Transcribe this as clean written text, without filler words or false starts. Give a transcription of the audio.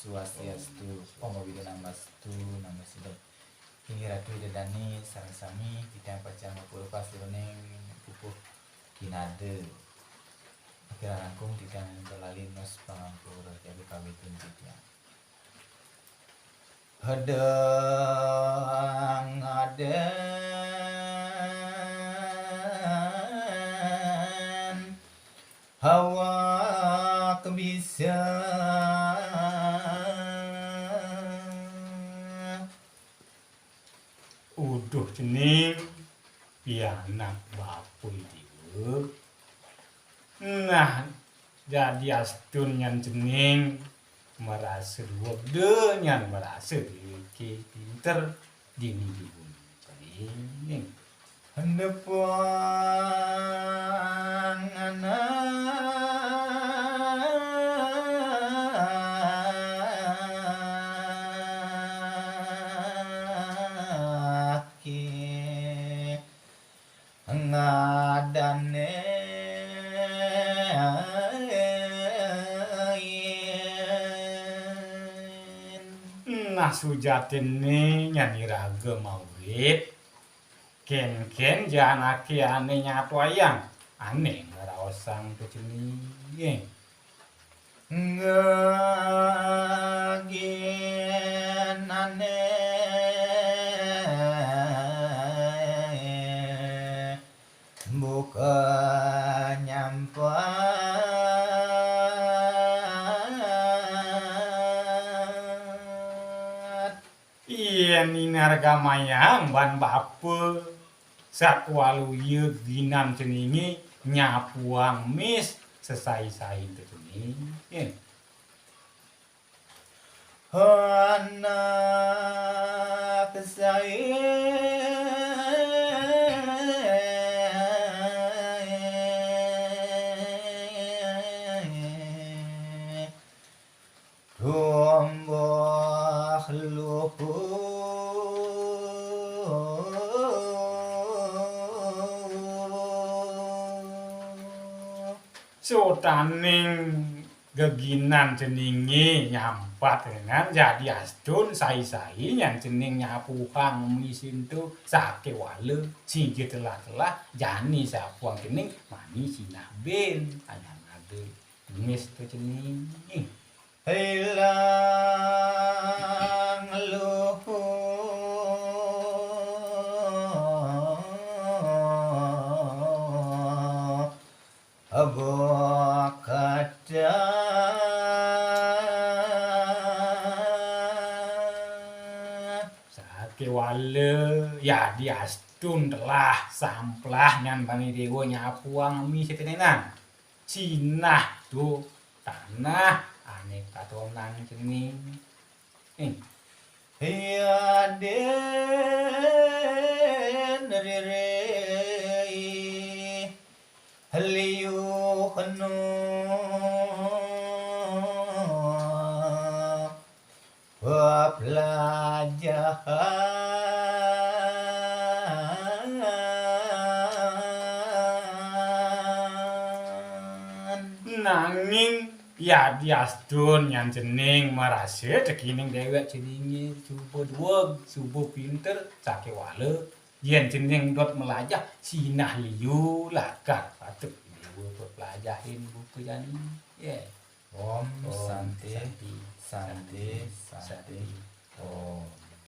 Swastiastu, Pangowido Namastu, Namastu. Hingga Ratu Widadani sareng sami kita pacang ngapura pasironeng pupuh kinade. Akhirnya langkung kita ngelalin nos pangampura jadi kawitun kita. Hedeng aden hawa kebisa uduh cening pianak bapuy dieu. Nah, jadi astun nyan cening merasa wede nyan merasa iki pinter dini dibun. Cening hendepan anake ngadane nah sujatene nyanyi raga mawit ken janake ane nyapu ayang ane ngaraosang kecening ngagin ane buka nyampat ien inarga mayang ban bape sakwalu ieu ginan ceningi nyapuang mis sesai-sai teu cening anak saya tombah sotaning geginan ceningi nyampat dengan jadi astun sai-sai yang cening nyapuang misin tu sake wale singge telah jani sapuang cening mani sinah ben ayang ade mis tu cening hilang abok kata sake wale ya diastun telah samplah nyan bani dewa nyapuang mi setenenan sinah tu tanah ane katonang cening ya den rere haliu khanu pelajaran nanging ya diastun nyan cening merasa cekining dewek ceningi subuh dueg subuh pinter sake wale yen cening dot melajah sinah liu lakar patut dewa pelajahin buku jani Om Santi Santi Santi